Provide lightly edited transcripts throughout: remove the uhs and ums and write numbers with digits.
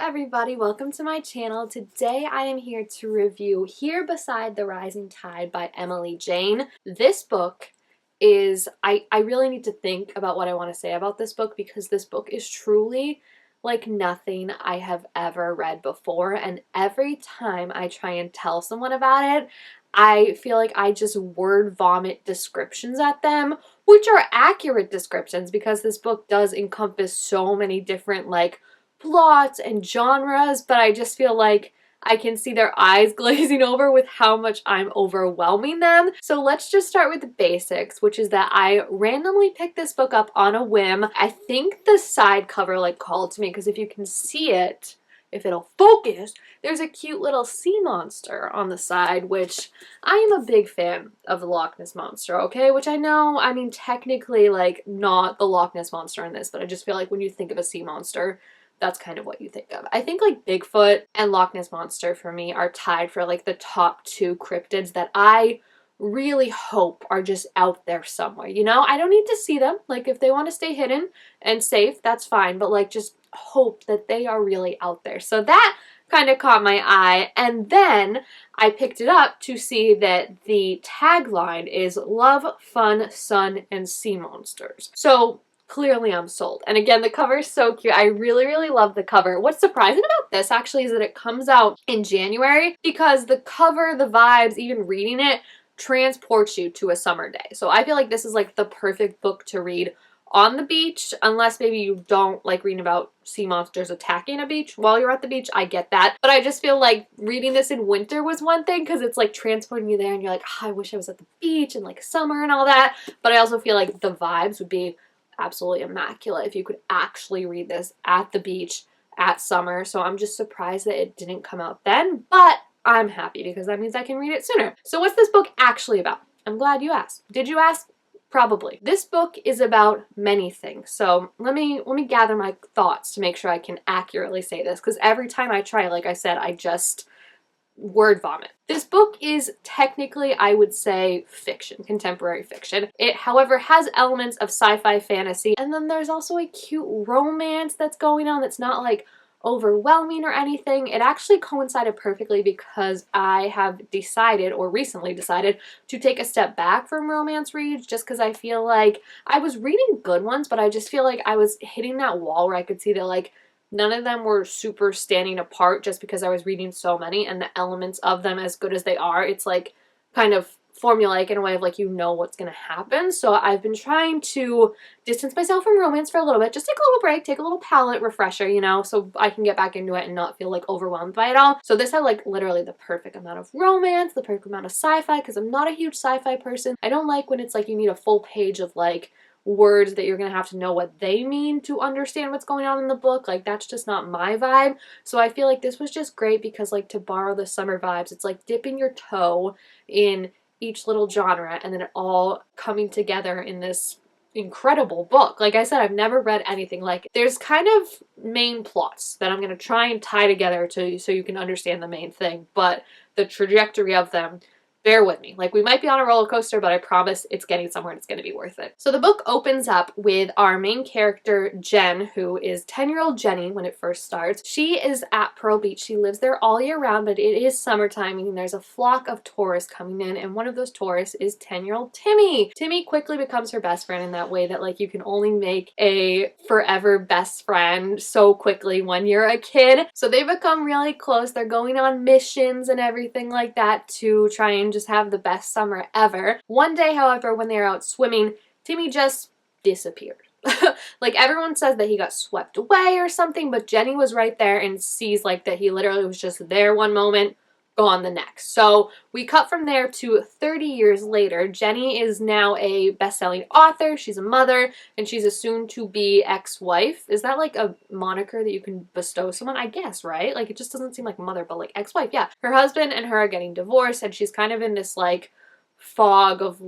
everybody, welcome to my channel. Today I am here to review Here Beside the Rising Tide by Emily Jane. This book is, I really need to think about what I want to say about this book because this book is truly like nothing I have ever read before, and every time I try and tell someone about it, I feel like I just word vomit descriptions at them, which are accurate descriptions because this book does encompass so many different plots and genres, but I just feel like I can see their eyes glazing over with how much I'm overwhelming them. So let's just start with the basics, which is that I randomly picked this book up on a whim. I think the side cover called to me because if you can see it, if it'll focus, there's a cute little sea monster on the side, which I am a big fan of the Loch Ness Monster, okay? Which I know, I mean, technically, not the Loch Ness Monster in this, but I just feel like when you think of a sea monster, that's kind of what you think of. I think Bigfoot and Loch Ness Monster for me are tied for the top two cryptids that I really hope are just out there somewhere, you know? I don't need to see them. If they want to stay hidden and safe, that's fine, but just hope that they are really out there. So that kind of caught my eye, and then I picked it up to see that the tagline is Love, Fun, Sun, and Sea Monsters. So clearly I'm sold. And again, the cover is so cute. I really love the cover. What's surprising about this actually is that it comes out in January because the cover, the vibes, even reading it transports you to a summer day. So I feel like this is the perfect book to read on the beach, unless maybe you don't like reading about sea monsters attacking a beach while you're at the beach. I get that. But I just feel like reading this in winter was one thing because it's transporting you there and you're like, oh, I wish I was at the beach and summer and all that. But I also feel like the vibes would be absolutely immaculate if you could actually read this at the beach at summer. So I'm just surprised that it didn't come out then, but I'm happy because that means I can read it sooner. So what's this book actually about? I'm glad you asked. Did you ask? Probably. This book is about many things. So let me gather my thoughts to make sure I can accurately say this, because every time I try, like I said, I just word vomit. This book is technically, I would say, fiction, contemporary fiction. It, however, has elements of sci-fi fantasy, and then there's also a cute romance that's going on that's not overwhelming or anything. It actually coincided perfectly because I have decided, or recently decided, to take a step back from romance reads just because I feel like I was reading good ones, but I just feel like I was hitting that wall where I could see that none of them were super standing apart just because I was reading so many, and the elements of them, as good as they are, it's kind of formulaic in a way of you know what's going to happen. So I've been trying to distance myself from romance for a little bit, just take a little break, take a little palate refresher, you know, so I can get back into it and not feel overwhelmed by it all. So this had literally the perfect amount of romance, the perfect amount of sci-fi, because I'm not a huge sci-fi person. I don't like when it's you need a full page of words that you're gonna have to know what they mean to understand what's going on in the book. That's just not my vibe. So I feel this was just great because to borrow the summer vibes, it's dipping your toe in each little genre and then it all coming together in this incredible book. Like I said, I've never read anything like it. There's kind of main plots that I'm going to try and tie together so you can understand the main thing, but the trajectory of them, bear with me. We might be on a roller coaster, but I promise it's getting somewhere and it's going to be worth it. So the book opens up with our main character, Jen, who is 10-year-old Jenny when it first starts. She is at Pearl Beach. She lives there all year round, but it is summertime and there's a flock of tourists coming in, and one of those tourists is 10-year-old Timmy. Timmy quickly becomes her best friend in that way that you can only make a forever best friend so quickly when you're a kid. So they become really close. They're going on missions and everything like that to try and just have the best summer ever. One day, however, when they're out swimming, Timmy just disappeared. Everyone says that he got swept away or something, but Jenny was right there and sees that he literally was just there one moment, gone the next. So we cut from there to 30 years later. Jenny is now a best-selling author, she's a mother, and she's a soon-to-be ex-wife. Is that a moniker that you can bestow someone? I guess, right? It just doesn't seem like mother, but ex-wife, yeah. Her husband and her are getting divorced, and she's kind of in this fog of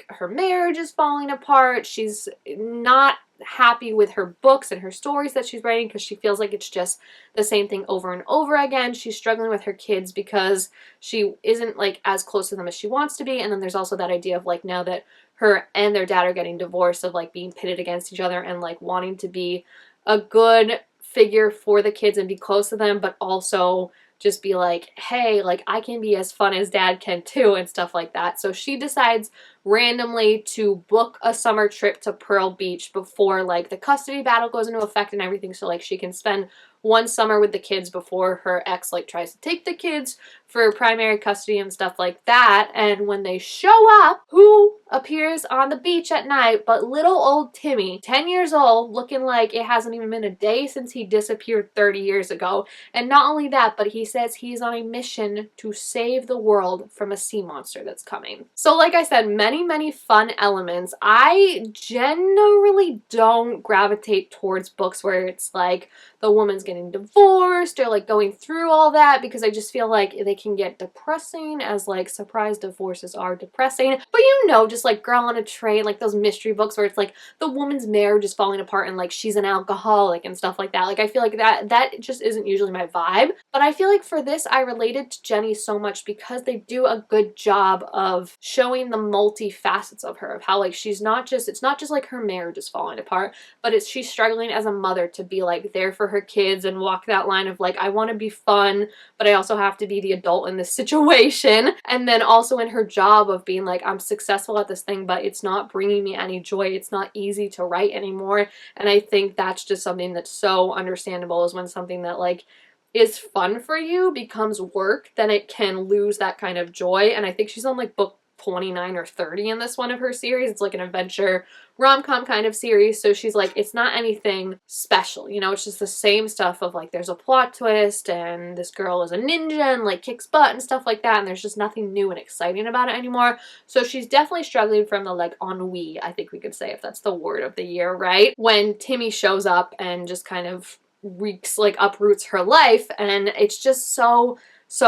her marriage is falling apart. She's not happy with her books and her stories that she's writing because she feels it's just the same thing over and over again. She's struggling with her kids because she isn't as close to them as she wants to be, and then there's also that idea of now that her and their dad are getting divorced, of being pitted against each other and wanting to be a good figure for the kids and be close to them, but also just be like, hey, like I can be as fun as dad can too and stuff like that. So she decides randomly to book a summer trip to Pearl Beach before like the custody battle goes into effect and everything, so like she can spend one summer with the kids before her ex like tries to take the kids for primary custody and stuff like that. And when they show up, who appears on the beach at night but little old Timmy, 10 years old, looking like it hasn't even been a day since he disappeared 30 years ago. And not only that, but he says he's on a mission to save the world from a sea monster that's coming. So like I said, many fun elements. I generally don't gravitate towards books where it's like the woman's getting divorced or like going through all that, because I just feel like they can get depressing, as like surprise divorces are depressing. But you know, just like Girl on a Train, like those mystery books where it's like the woman's marriage is falling apart and like she's an alcoholic and stuff like that. Like I feel like that just isn't usually my vibe. But I feel like for this I related to Jenny so much because they do a good job of showing the multi-facets of her, of how like she's not just, it's not just like her marriage is falling apart, but it's she's struggling as a mother to be like there for her kids and walk that line of like, I want to be fun, but I also have to be the adult in this situation. And then also in her job of being like, I'm successful at this thing, but it's not bringing me any joy. It's not easy to write anymore. And I think that's just something that's so understandable, is when something that like is fun for you becomes work, then it can lose that kind of joy. And I think she's on like book 29 or 30 in this one of her series. It's like an adventure rom-com kind of series, so she's like, it's not anything special, you know, it's just the same stuff of like there's a plot twist and this girl is a ninja and like kicks butt and stuff like that, and there's just nothing new and exciting about it anymore. So she's definitely struggling from the like ennui, I think we could say, if that's the word of the year, right? When Timmy shows up and just kind of wreaks, like uproots her life, and it's just so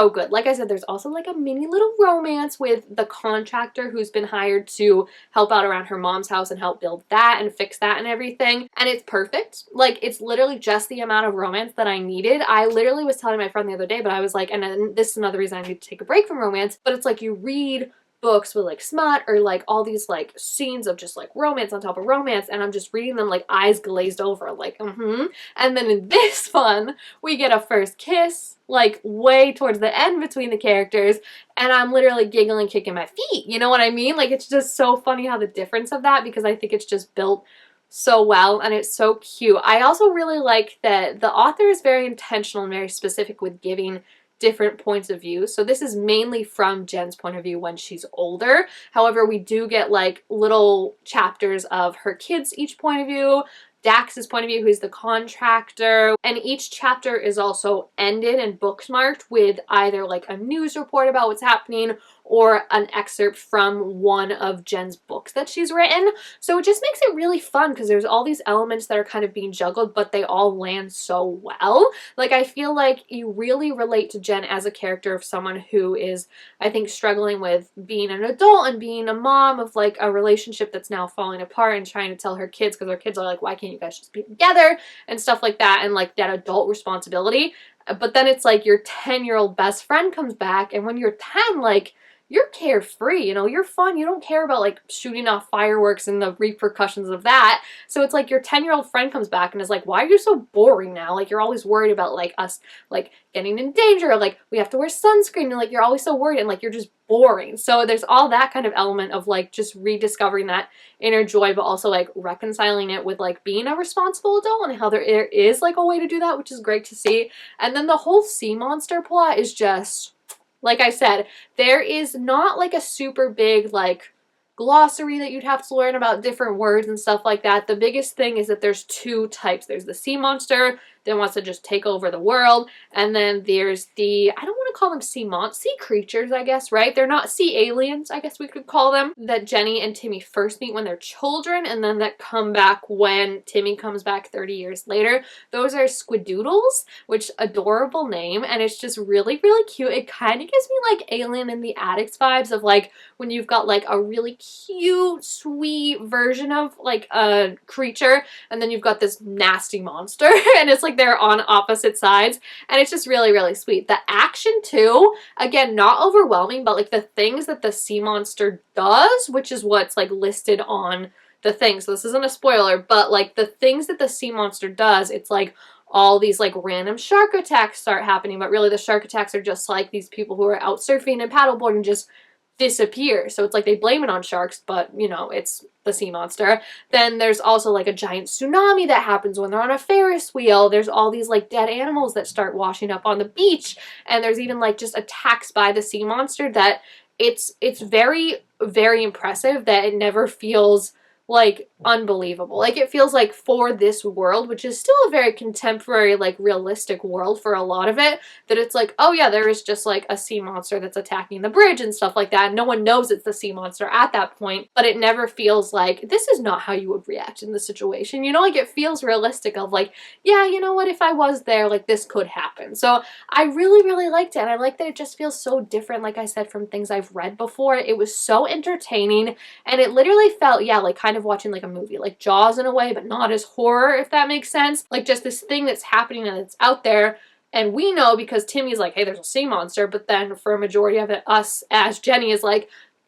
good. Like I said, there's also like a mini little romance with the contractor who's been hired to help out around her mom's house and help build that and fix that and everything. And it's perfect. Like it's literally just the amount of romance that I needed. I literally was telling my friend the other day, but I was like, and then this is another reason I need to take a break from romance, but it's like you read books with like smut or like all these like scenes of just like romance on top of romance, and I'm just reading them like eyes glazed over, like and then in this one we get a first kiss like way towards the end between the characters, and I'm literally giggling, kicking my feet, you know what I mean? Like it's just so funny how the difference of that, because I think it's just built so well and it's so cute. I also really like that the author is very intentional and very specific with giving different points of view. So this is mainly from Jen's point of view when she's older. However, we do get like little chapters of her kids' each point of view, Dax's point of view, who's the contractor, and each chapter is also ended and bookmarked with either like a news report about what's happening or an excerpt from one of Jen's books that she's written. So it just makes it really fun because there's all these elements that are kind of being juggled, but they all land so well. Like I feel like you really relate to Jen as a character of someone who is, I think, struggling with being an adult and being a mom of like a relationship that's now falling apart, and trying to tell her kids, because her kids are like, why can't you guys just be together and stuff like that, and like that adult responsibility. But then it's like your 10-year-old best friend comes back, and when you're 10, like you're carefree, you know, you're fun, you don't care about like shooting off fireworks and the repercussions of that. So it's like your 10-year-old friend comes back and is like, why are you so boring now? Like you're always worried about like us like getting in danger, like we have to wear sunscreen, and like you're always so worried, and like you're just boring. So there's all that kind of element of like just rediscovering that inner joy, but also like reconciling it with like being a responsible adult, and how there is like a way to do that, which is great to see. And then the whole sea monster plot is just, like I said, there is not like a super big like glossary that you'd have to learn about different words and stuff like that. The biggest thing is that there's two types. There's the sea monster that wants to just take over the world, and then there's the, I don't want to call them sea creatures, I guess, right? They're not sea aliens, I guess we could call them, that Jenny and Timmy first meet when they're children, and then that come back when Timmy comes back 30 years later. Those are squidoodles, which adorable name, and it's just really, really cute. It kind of gives me like Alien in the Attics vibes of like when you've got like a really cute, sweet version of like a creature, and then you've got this nasty monster, and it's like they're on opposite sides, and it's just really, really sweet. The action too, again, not overwhelming, but like the things that the sea monster does, which is what's like listed on the thing, so this isn't a spoiler, but like the things that the sea monster does, it's like all these like random shark attacks start happening, but really the shark attacks are just like these people who are out surfing and paddleboarding just disappear. So it's like they blame it on sharks, but you know, it's the sea monster. Then there's also like a giant tsunami that happens when they're on a Ferris wheel. There's all these like dead animals that start washing up on the beach, and there's even like just attacks by the sea monster that it's very, very impressive that it never feels like unbelievable. Like it feels like for this world, which is still a very contemporary, like realistic world for a lot of it, that it's like, oh yeah, there is just like a sea monster that's attacking the bridge and stuff like that. And no one knows it's the sea monster at that point, but it never feels like this is not how you would react in the situation. You know, like it feels realistic of like, yeah, you know what, if I was there, like this could happen. So I really, really liked it. And I like that it just feels so different, like I said, from things I've read before. It was so entertaining, and it literally felt, yeah, like kind of watching like a movie, like Jaws in a way, but not as horror, if that makes sense. Like just this thing that's happening and it's out there, and we know because Timmy's like, hey, there's a sea monster, but then for a majority of it, us as Jenny is like,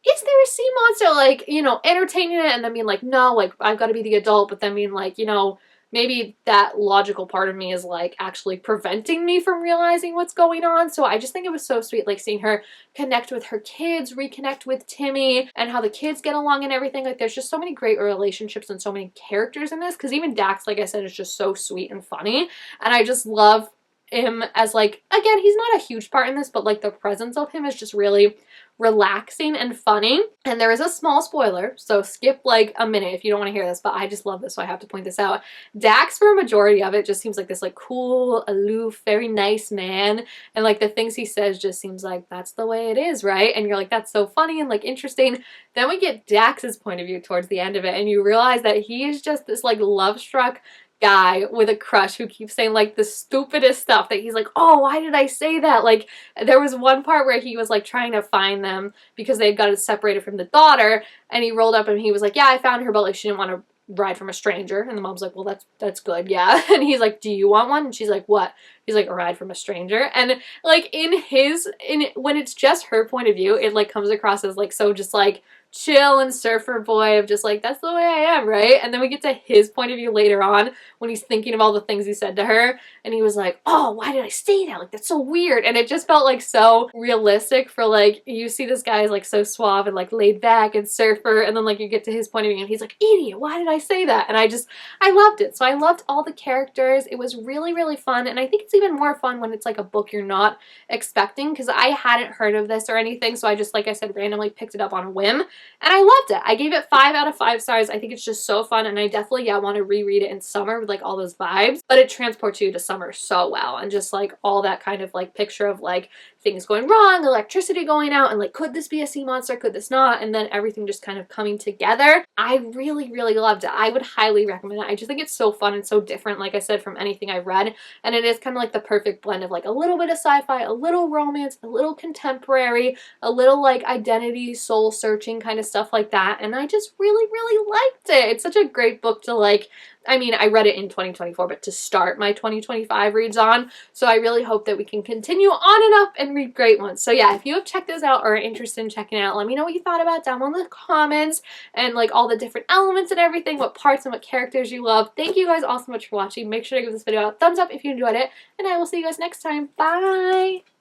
is there a sea monster? Like, you know, entertaining it, and then being like, no, like I've got to be the adult, but then being like, you know, maybe that logical part of me is like actually preventing me from realizing what's going on. So I just think it was so sweet, like seeing her connect with her kids, reconnect with Timmy, and how the kids get along and everything. Like there's just so many great relationships and so many characters in this, because even Dax, like I said, is just so sweet and funny, and I just love him as like, again, he's not a huge part in this, but like the presence of him is just really relaxing and funny. And there is a small spoiler, so skip like a minute if you don't want to hear this, but I just love this, so I have to point this out. Dax, for a majority of it, just seems like this like cool, aloof, very nice man, and like the things he says just seems like that's the way it is, right? And you're like, that's so funny and like interesting. Then we get Dax's point of view towards the end of it, and you realize that he is just this like love-struck guy with a crush who keeps saying like the stupidest stuff that he's like, oh, why did I say that? Like there was one part where he was like trying to find them because they had got separated from the daughter, and he rolled up and he was like, yeah, I found her, but like she didn't want to ride from a stranger. And the mom's like, well, that's good, yeah. And he's like, do you want one? And she's like, what? He's like, a ride from a stranger. And like when it's just her point of view, it like comes across as like so just like chill and surfer boy of just like, that's the way I am, right? And then we get to his point of view later on when he's thinking of all the things he said to her, and he was like, oh, why did I say that? Like, that's so weird. And it just felt like so realistic for like, you see this guy is like so suave and like laid back and surfer, and then like you get to his point of view and he's like, idiot, why did I say that? And I loved it. So I loved all the characters. It was really, really fun, and I think it's even more fun when it's like a book you're not expecting, because I hadn't heard of this or anything, so I just, like I said, randomly picked it up on a whim. And I loved it. I gave it 5 out of 5 stars. I think it's just so fun, and I definitely, yeah, want to reread it in summer with like all those vibes. But it transports you to summer so well, and just like all that kind of like picture of like things going wrong, electricity going out, and like, could this be a sea monster? Could this not? And then everything just kind of coming together. I really, really loved it. I would highly recommend it. I just think it's so fun and so different, like I said, from anything I've read. And it is kind of like the perfect blend of like a little bit of sci-fi, a little romance, a little contemporary, a little like identity, soul searching kind of stuff like that. And I just really, really liked it. It's such a great book to like, I mean, I read it in 2024, but to start my 2025 reads on. So I really hope that we can continue on and up and read great ones. So yeah, if you have checked this out or are interested in checking it out, let me know what you thought about it down in the comments, and like all the different elements and everything, what parts and what characters you love. Thank you guys all so much for watching. Make sure to give this video a thumbs up if you enjoyed it, and I will see you guys next time. Bye!